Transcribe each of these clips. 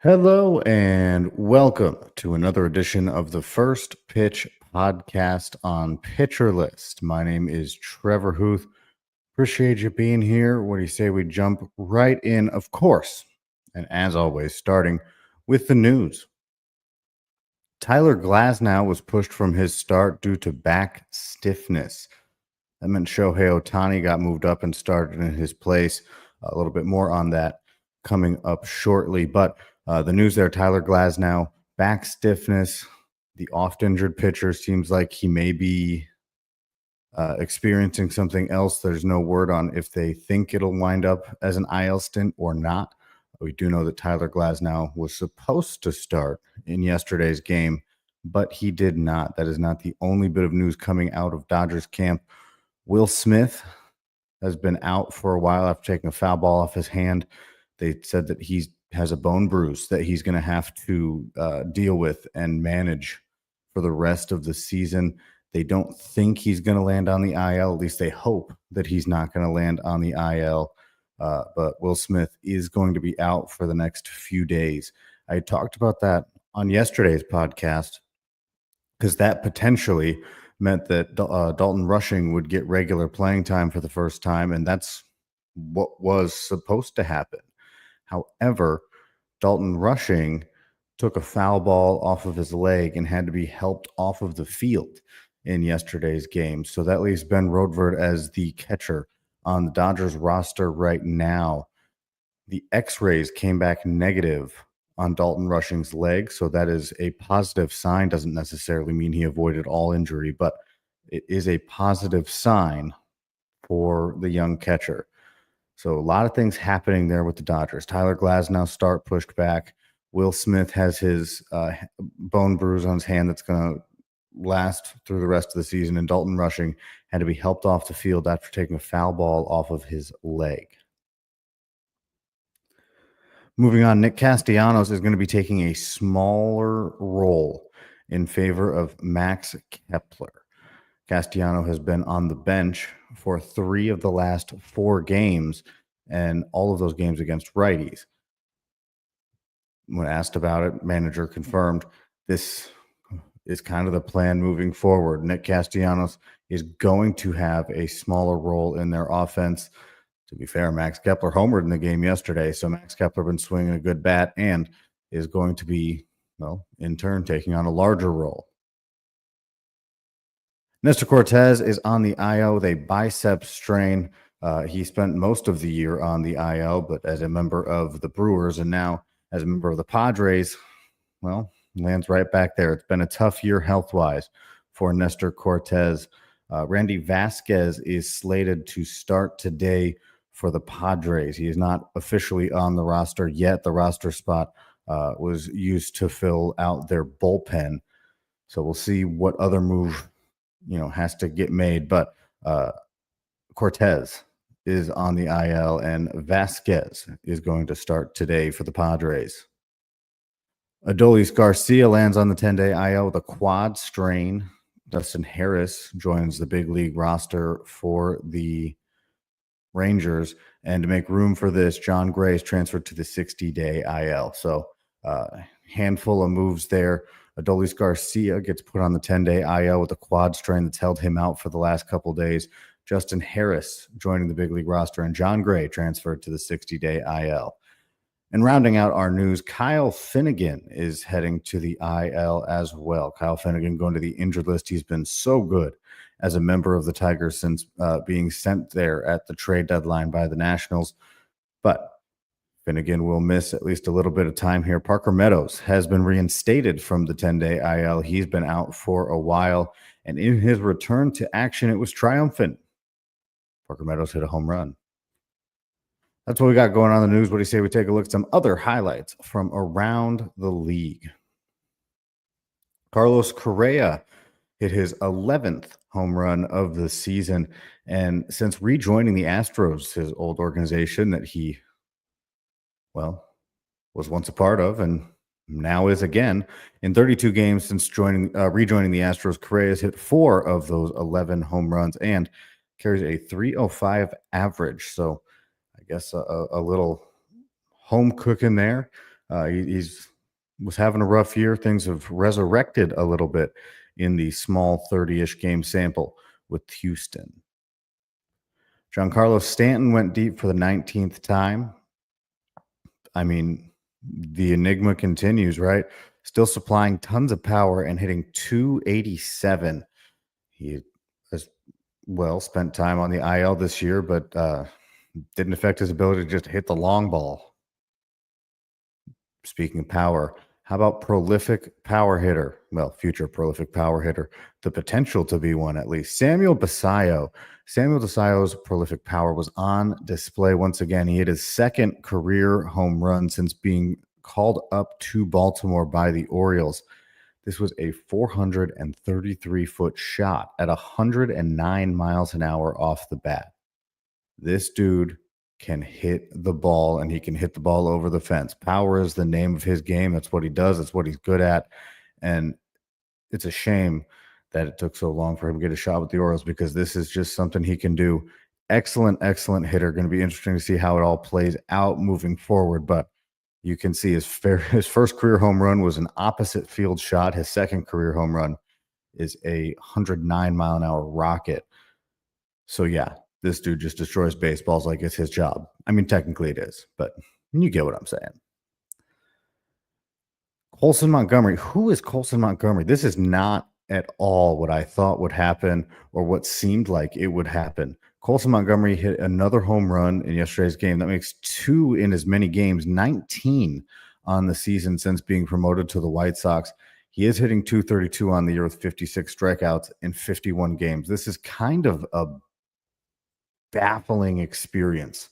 Hello and welcome to another edition of the First Pitch podcast on Pitcher List. My name is Trevor Hooth. Appreciate you being here. What do you say we jump right in, of course? And as always, starting with the news. Tyler Glasnow was pushed from his start due to back stiffness. That meant Shohei Ohtani got moved up and started in his place. A little bit more on that coming up shortly. But the news there, Tyler Glasnow, back stiffness. The oft-injured pitcher seems like he may be experiencing something else. There's no word on if they think it'll wind up as an IL stint or not. We do know that Tyler Glasnow was supposed to start in yesterday's game, but he did not. That is not the only bit of news coming out of Dodgers camp. Will Smith has been out for a while after taking a foul ball off his hand. They said that he has a bone bruise that he's going to have to deal with and manage for the rest of the season. They don't think he's going to land on the IL. At least they hope that he's not going to land on the IL. But Will Smith is going to be out for the next few days. I talked about that on yesterday's podcast because that potentially meant that Dalton Rushing would get regular playing time for the first time, and that's what was supposed to happen. However, Dalton Rushing took a foul ball off of his leg and had to be helped off of the field in yesterday's game. So that leaves Ben Rodvert as the catcher on the Dodgers roster right now. The X-rays came back negative on Dalton Rushing's leg, so that is a positive sign. Doesn't necessarily mean he avoided all injury, but it is a positive sign for the young catcher. So a lot of things happening there with the Dodgers. Tyler Glasnow start pushed back. Will Smith has his bone bruise on his hand that's going to last through the rest of the season, and Dalton Rushing had to be helped off the field after taking a foul ball off of his leg. Moving on, Nick Castellanos is going to be taking a smaller role in favor of Max Kepler. Castellanos has been on the bench for 3 of the last 4 games, and all of those games against righties. When asked about it, manager confirmed this is kind of the plan moving forward. Nick Castellanos is going to have a smaller role in their offense. To be fair, Max Kepler homered in the game yesterday, so Max Kepler been swinging a good bat and is going to be, well, in turn, taking on a larger role. Nestor Cortez is on the IL with a bicep strain. He spent most of the year on the IL, but as a member of the Brewers and now as a member of the Padres, well, lands right back there. It's been a tough year health-wise for Nestor Cortez. Randy Vasquez is slated to start today for the Padres. He is not officially on the roster yet. The roster spot was used to fill out their bullpen. So we'll see what other move, has to get made. But Cortez is on the IL, and Vasquez is going to start today for the Padres. Adolis Garcia lands on the 10-day IL with a quad strain. Dustin Harris joins the big league roster for the Rangers. And to make room for this, John Gray is transferred to the 60-day IL. So handful of moves there. Adolis Garcia gets put on the 10-day IL with a quad strain that's held him out for the last couple of days. Justin Harris joining the big league roster, and John Gray transferred to the 60-day IL. And rounding out our news, Kyle Finnegan is heading to the IL as well. Kyle Finnegan going to the injured list. He's been so good as a member of the Tigers since being sent there at the trade deadline by the Nationals. But Finnegan will miss at least a little bit of time here. Parker Meadows has been reinstated from the 10-day IL. He's been out for a while, and in his return to action, it was triumphant. Parker Meadows hit a home run. That's what we got going on in the news. What do you say we take a look at some other highlights from around the league? Carlos Correa hit his 11th home run of the season, and since rejoining the Astros, his old organization that he was once a part of and now is again. In 32 games since rejoining the Astros, Correa has hit 4 of those 11 home runs and carries a .305 average. So I guess a little home cooking there. He's was having a rough year. Things have resurrected a little bit in the small 30-ish game sample with Houston. Giancarlo Stanton went deep for the 19th time. I mean, the enigma continues, right? Still supplying tons of power and hitting 287. He has spent time on the IL this year, but didn't affect his ability to just hit the long ball. Speaking of power, how about prolific power hitter? Well, future prolific power hitter, the potential to be one at least. Samuel Basallo. Samuel Basallo's prolific power was on display once again. He hit his second career home run since being called up to Baltimore by the Orioles. This was a 433-foot shot at 109 miles an hour off the bat. This dude can hit the ball, and he can hit the ball over the fence. Power is the name of his game. That's what he does. That's what he's good at. And it's a shame that it took so long for him to get a shot with the Orioles, because this is just something he can do. Excellent, excellent hitter. Going to be interesting to see how it all plays out moving forward. But you can see his first career home run was an opposite field shot. His second career home run is a 109-mile-an-hour rocket. So, yeah, this dude just destroys baseballs like it's his job. I mean, technically it is, but you get what I'm saying. Colson Montgomery. Who is Colson Montgomery? This is not at all what I thought would happen or what seemed like it would happen. Colson Montgomery hit another home run in yesterday's game. That makes 2 in as many games, 19 on the season since being promoted to the White Sox. He is hitting 232 on the year with 56 strikeouts in 51 games. This is kind of a baffling experience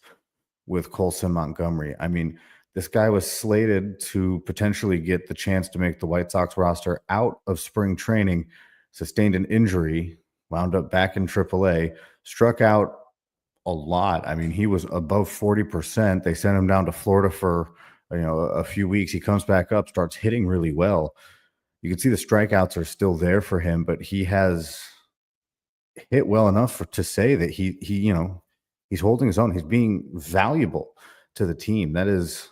with Colson Montgomery. I mean, this guy was slated to potentially get the chance to make the White Sox roster out of spring training, sustained an injury, wound up back in AAA, struck out a lot. I mean, he was above 40%. They sent him down to Florida for, a few weeks. He comes back up, starts hitting really well. You can see the strikeouts are still there for him, but he has hit well enough to say that he's holding his own. He's being valuable to the team. That is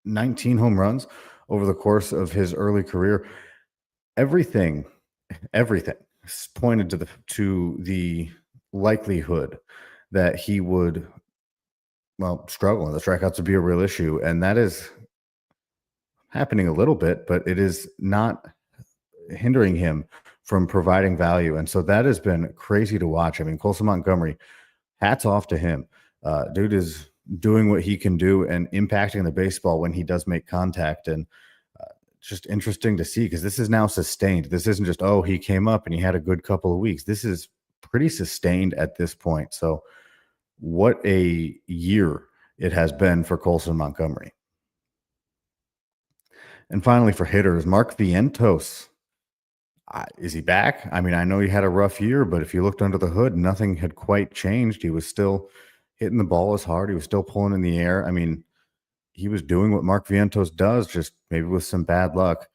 19 home runs over the course of his early career. Everything pointed to the likelihood that he would struggle, and the strikeouts would be a real issue, and that is happening a little bit, but it is not hindering him from providing value. And so that has been crazy to watch. I mean, Colson Montgomery, hats off to him. Dude is doing what he can do and impacting the baseball when he does make contact. And just interesting to see, because this is now sustained. This isn't just, he came up and he had a good couple of weeks. This is pretty sustained at this point. So what a year it has been for Colson Montgomery. And finally, for hitters, Mark Vientos. Is he back? I mean, I know he had a rough year, but if you looked under the hood, nothing had quite changed. He was still hitting the ball as hard. He was still pulling in the air. I mean, he was doing what Mark Vientos does, just maybe with some bad luck.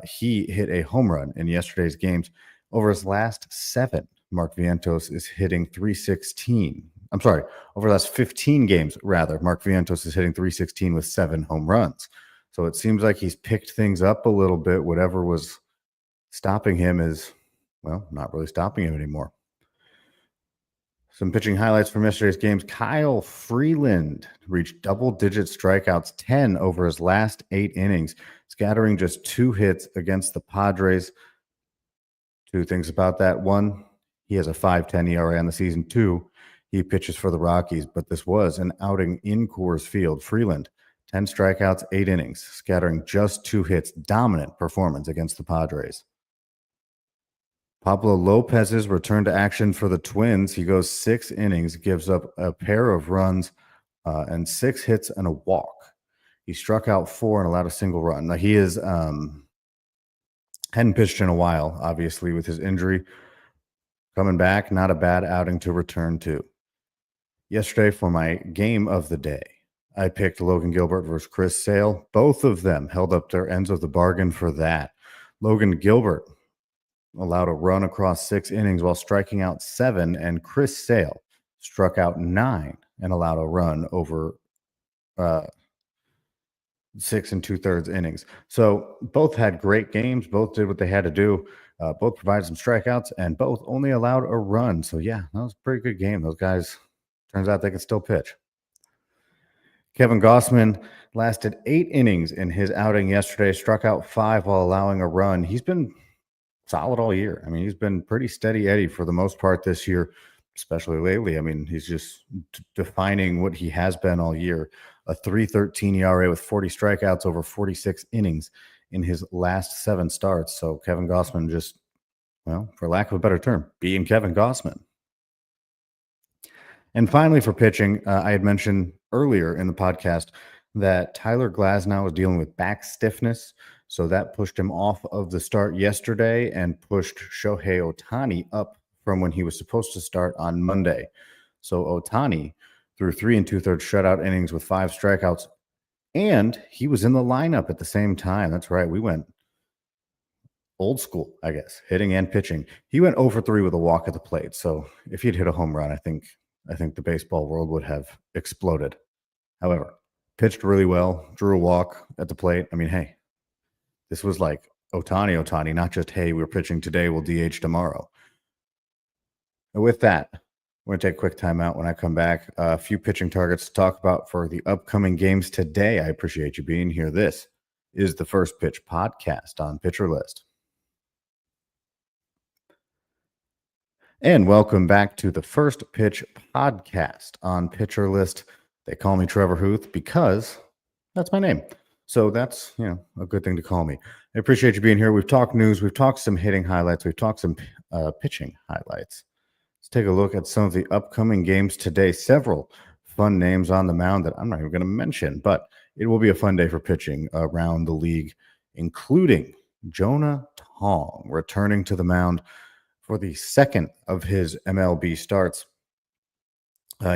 He hit a home run in yesterday's games. Over his last 7, Mark Vientos is hitting 316. I'm sorry, over the last 15 games, rather, Mark Vientos is hitting 316 with 7 home runs. So it seems like he's picked things up a little bit. Whatever was stopping him is, not really stopping him anymore. Some pitching highlights from yesterday's games. Kyle Freeland reached double-digit strikeouts, 10 over his last 8 innings, scattering just 2 hits against the Padres. 2 things about that. 1, he has a 5.10 ERA on the season. 2, he pitches for the Rockies, but this was an outing in Coors Field. Freeland, 10 strikeouts, 8 innings, scattering just 2 hits. Dominant performance against the Padres. Pablo Lopez's return to action for the Twins. He goes 6 innings, gives up a pair of runs and 6 hits and a walk. He struck out 4 and allowed a single run. Now, he is hadn't pitched in a while, obviously, with his injury. Coming back, not a bad outing to return to. Yesterday, for my game of the day, I picked Logan Gilbert versus Chris Sale. Both of them held up their ends of the bargain for that. Logan Gilbert allowed a run across 6 innings while striking out 7, and Chris Sale struck out 9 and allowed a run over 6 and 2/3 innings. So both had great games. Both did what they had to do. Both provided some strikeouts, and both only allowed a run. So yeah, that was a pretty good game. Those guys, turns out they can still pitch. Kevin Gossman lasted 8 innings in his outing yesterday. Struck out 5 while allowing a run. He's been solid all year. I mean, he's been pretty steady Eddie for the most part this year, especially lately. I mean, he's just defining what he has been all year. A 3.13 ERA with 40 strikeouts over 46 innings in his last 7 starts. So Kevin Gossman just, well, for lack of a better term, being Kevin Gossman. And finally, for pitching, I had mentioned earlier in the podcast that Tyler Glasnow was dealing with back stiffness. So that pushed him off of the start yesterday and pushed Shohei Ohtani up from when he was supposed to start on Monday. So Ohtani threw 3 and 2/3 shutout innings with 5 strikeouts, and he was in the lineup at the same time. That's right. We went old school, I guess, hitting and pitching. He went 0 for 3 with a walk at the plate. So if he'd hit a home run, I think the baseball world would have exploded. However, pitched really well, drew a walk at the plate. I mean, hey, this was like Ohtani, not just, hey, we're pitching today, we'll DH tomorrow. And with that, we're going to take a quick timeout. When I come back, a few pitching targets to talk about for the upcoming games today. I appreciate you being here. This is the First Pitch podcast on Pitcher List. And welcome back to the First Pitch podcast on Pitcher List. They call me Trevor Hooth because that's my name. So that's, a good thing to call me. I appreciate you being here. We've talked news. We've talked some hitting highlights. We've talked some pitching highlights. Let's take a look at some of the upcoming games today. Several fun names on the mound that I'm not even going to mention, but it will be a fun day for pitching around the league, including Jonah Tong returning to the mound for the second of his MLB starts.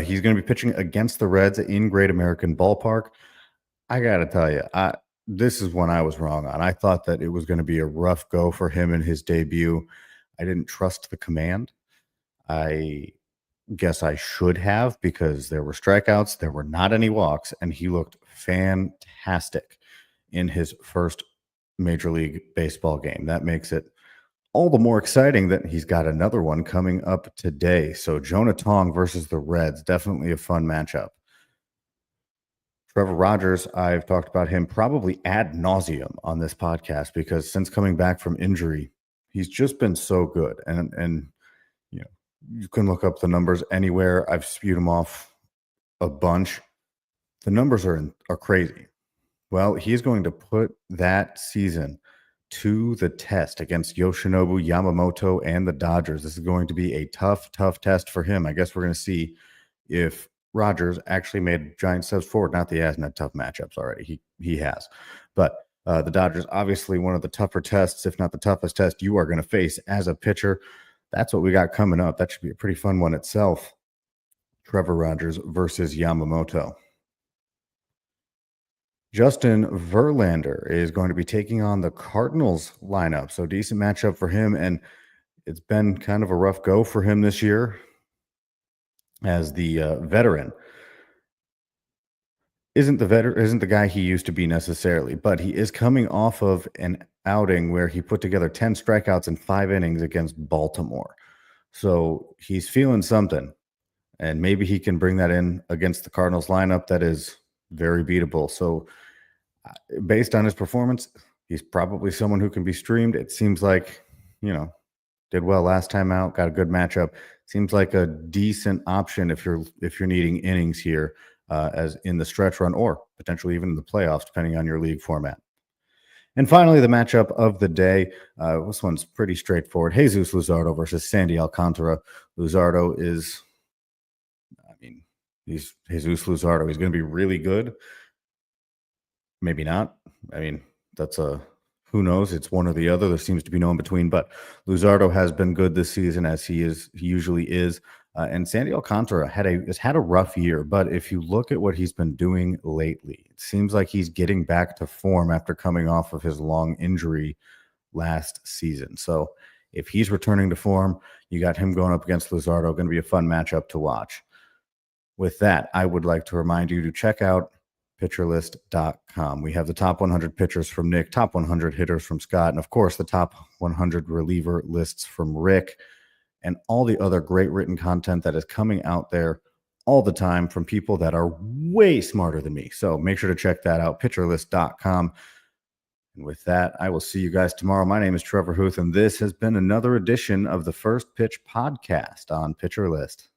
He's going to be pitching against the Reds in Great American Ballpark. I got to tell you, this is one I was wrong on. I thought that it was going to be a rough go for him in his debut. I didn't trust the command. I guess I should have, because there were strikeouts, there were not any walks, and he looked fantastic in his first Major League Baseball game. That makes it all the more exciting that he's got another one coming up today. So Jonah Tong versus the Reds, definitely a fun matchup. Trevor Rogers, I've talked about him probably ad nauseum on this podcast, because since coming back from injury, he's just been so good. And you can look up the numbers anywhere. I've spewed him off a bunch. The numbers are crazy. Well, he's going to put that season to the test against Yoshinobu Yamamoto and the Dodgers. This is going to be a tough test for him. I guess we're going to see if Rogers actually made giant steps forward. Not that he hasn't had tough matchups already. He has. But the Dodgers, obviously one of the tougher tests, if not the toughest test you are going to face as a pitcher. That's what we got coming up. That should be a pretty fun one itself. Trevor Rogers versus Yamamoto. Justin Verlander is going to be taking on the Cardinals lineup. So decent matchup for him. And it's been kind of a rough go for him this year as the veteran. Isn't the guy he used to be necessarily, but he is coming off of an outing where he put together 10 strikeouts in 5 innings against Baltimore. So he's feeling something, and maybe he can bring that in against the Cardinals lineup that is very beatable. So based on his performance, he's probably someone who can be streamed. It seems like, did well last time out, got a good matchup. Seems like a decent option if you're needing innings here, as in the stretch run, or potentially even in the playoffs, depending on your league format. And finally, the matchup of the day. This one's pretty straightforward. Jesus Luzardo versus Sandy Alcantara. Luzardo is, he's Jesus Luzardo. He's going to be really good. Maybe not. That's who knows? It's one or the other. There seems to be no in between. But Luzardo has been good this season, as he usually is. And Sandy Alcantara has had a rough year, but if you look at what he's been doing lately, it seems like he's getting back to form after coming off of his long injury last season. So if he's returning to form, you got him going up against Luzardo. Going to be a fun matchup to watch. With that, I would like to remind you to check out pitcherlist.com. We have the top 100 pitchers from Nick, top 100 hitters from Scott, and of course, the top 100 reliever lists from Rick, and all the other great written content that is coming out there all the time from people that are way smarter than me. So make sure to check that out, pitcherlist.com. And with that, I will see you guys tomorrow. My name is Trevor Hooth, and this has been another edition of the First Pitch Podcast on Pitcher List.